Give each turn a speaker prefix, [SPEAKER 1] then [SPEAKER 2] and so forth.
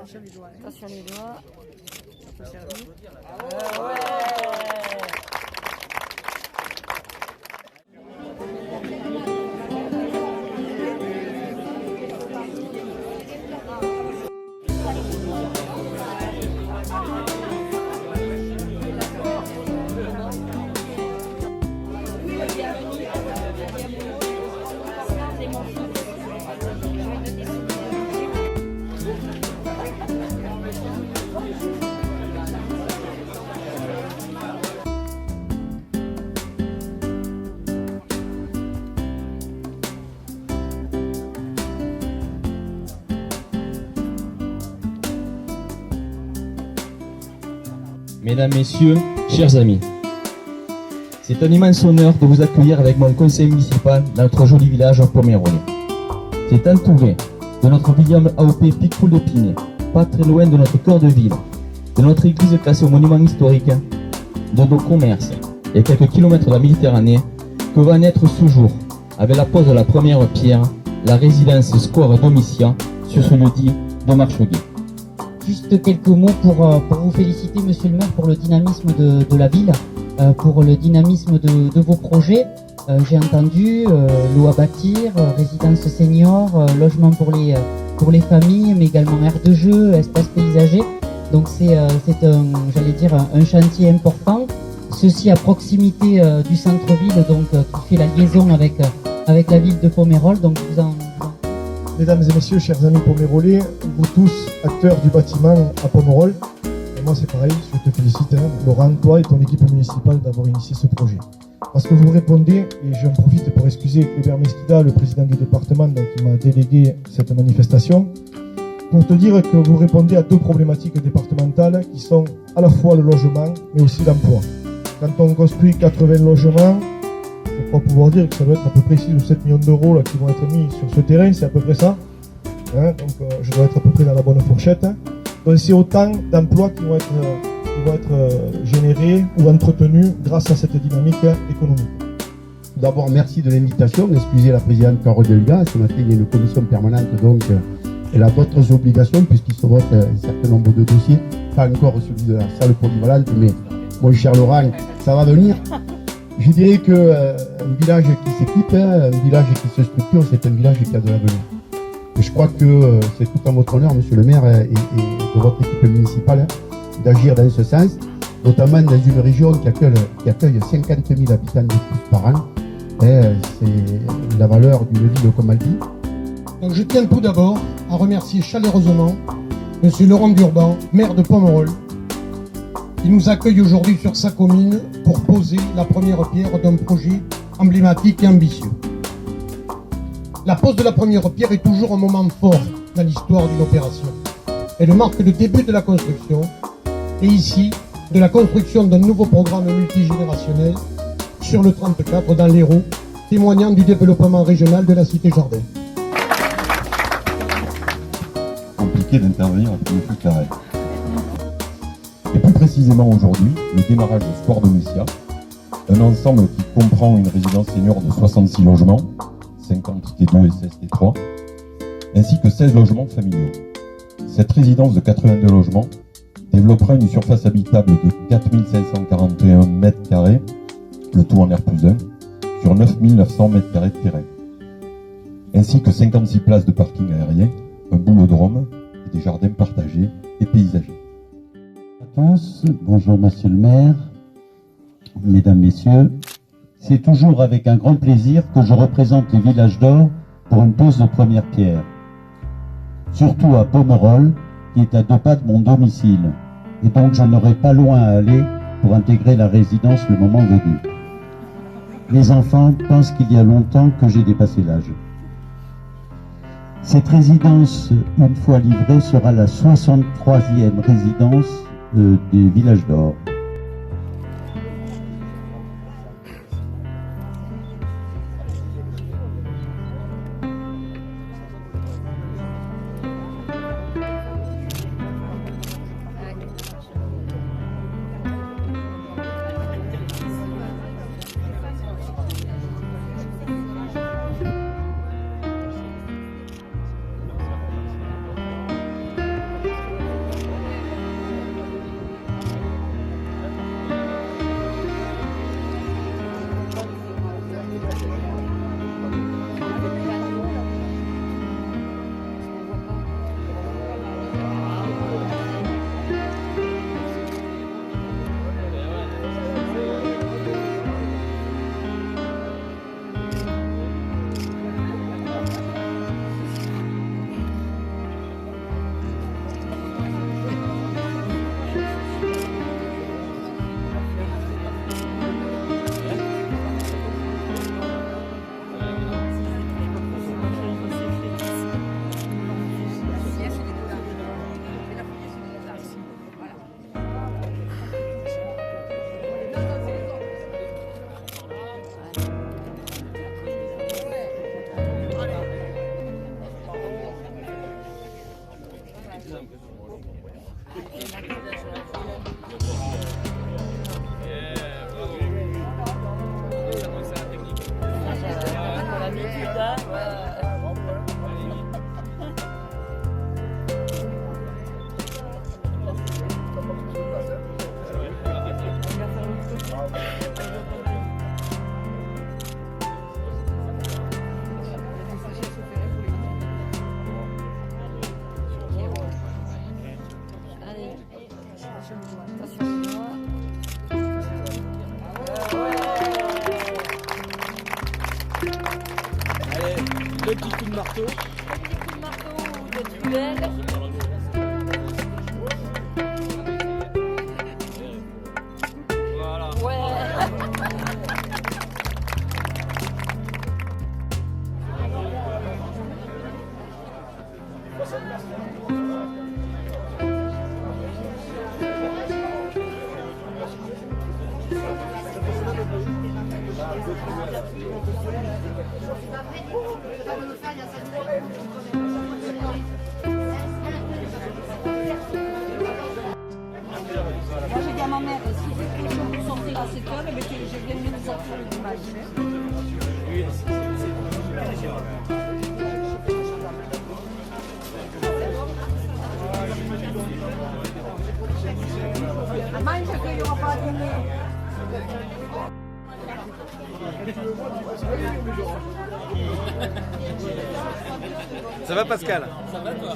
[SPEAKER 1] Attention les doigts.
[SPEAKER 2] Mesdames, Messieurs, chers amis, c'est un immense honneur de vous accueillir avec mon conseil municipal dans notre joli village Pomerol. C'est entouré de notre vignoble AOP Picpoul de Pinet, pas très loin de notre cœur de ville, de notre église classée au monument historique, de nos commerces et quelques kilomètres de la Méditerranée, que va naître ce jour, avec la pose de la première pierre, la résidence Square Domitia sur ce lieu-dit de Marcheguet.
[SPEAKER 3] Juste quelques mots pour vous féliciter, monsieur le maire, pour le dynamisme de la ville, pour le dynamisme de vos projets. J'ai entendu l'eau à bâtir, résidence senior, logement pour les familles, mais également aire de jeu, espace paysager. Donc c'est un chantier important. Ceci à proximité du centre-ville, donc qui fait la liaison avec la ville de Pomerol. Donc
[SPEAKER 4] Mesdames et messieurs, chers amis pomérolais, vous tous, acteurs du bâtiment à Pomerol, et moi c'est pareil, je te félicite, Laurent, toi et ton équipe municipale d'avoir initié ce projet. Parce que vous répondez, et j'en profite pour excuser Hébert Mesquida, le président du département, donc, qui m'a délégué cette manifestation, pour te dire que vous répondez à deux problématiques départementales qui sont à la fois le logement, mais aussi l'emploi. Quand on construit 80 logements, je crois pouvoir dire que ça doit être à peu près 6 ou 7 millions d'euros là, qui vont être mis sur ce terrain, c'est à peu près ça. Donc je dois être à peu près dans la bonne fourchette. Donc c'est autant d'emplois qui vont être générés ou entretenus grâce à cette dynamique économique.
[SPEAKER 5] D'abord, merci de l'invitation. Excusez la présidente Carole Delga. Ce matin, il y a une commission permanente, donc elle a d'autres obligations puisqu'il se vote un certain nombre de dossiers. Pas encore celui de la salle polyvalente, mais mon cher Laurent, ça va venir. Je dirais qu'un village qui s'équipe, un village qui se structure, c'est un village qui a de l'avenir. Et je crois que c'est tout à votre honneur, monsieur le maire, et de votre équipe municipale, d'agir dans ce sens, notamment dans une région qui accueille 50 000 habitants de plus par an. C'est la valeur d'une ville comme Albi.
[SPEAKER 6] Donc je tiens tout d'abord à remercier chaleureusement monsieur Laurent Durban, maire de Pomerol, qui nous accueille aujourd'hui sur sa commune pour poser la première pierre d'un projet emblématique et ambitieux. La pose de la première pierre est toujours un moment fort dans l'histoire d'une opération. Elle marque le début de la construction, et ici, de la construction d'un nouveau programme multigénérationnel sur le 34 dans l'Hérault, témoignant du développement régional de la cité Jardin.
[SPEAKER 7] Compliqué d'intervenir avec M. Carrel. Et plus précisément aujourd'hui, le démarrage de Square Domitia, un ensemble qui comprend une résidence senior de 66 logements, 50 T2 et 16 T3, ainsi que 16 logements familiaux. Cette résidence de 82 logements développera une surface habitable de 4541 m², le tout en R+1, sur 9900 m² de terrain, ainsi que 56 places de parking aérien, un boulodrome et des jardins partagés et paysagers.
[SPEAKER 8] Bonjour à tous, bonjour monsieur le maire, mesdames, messieurs. C'est toujours avec un grand plaisir que je représente les villages d'Or pour une pose de première pierre. Surtout à Pomerol, qui est à 2 pas de mon domicile, et donc je n'aurai pas loin à aller pour intégrer la résidence le moment venu. Mes enfants pensent qu'il y a longtemps que j'ai dépassé l'âge. Cette résidence, une fois livrée, sera la 63e résidence des villages d'Or.
[SPEAKER 1] Allez, le petit coup de marteau.
[SPEAKER 9] Ou de truelle.
[SPEAKER 1] Voilà.
[SPEAKER 9] Moi j'ai dit à ma mère, si vous voulez que je sortir à cette heure, mais je viens de les sortir le dimanche. Mange qu'il n'y aura pas à dîner.
[SPEAKER 1] Ça va Pascal? Ça va toi?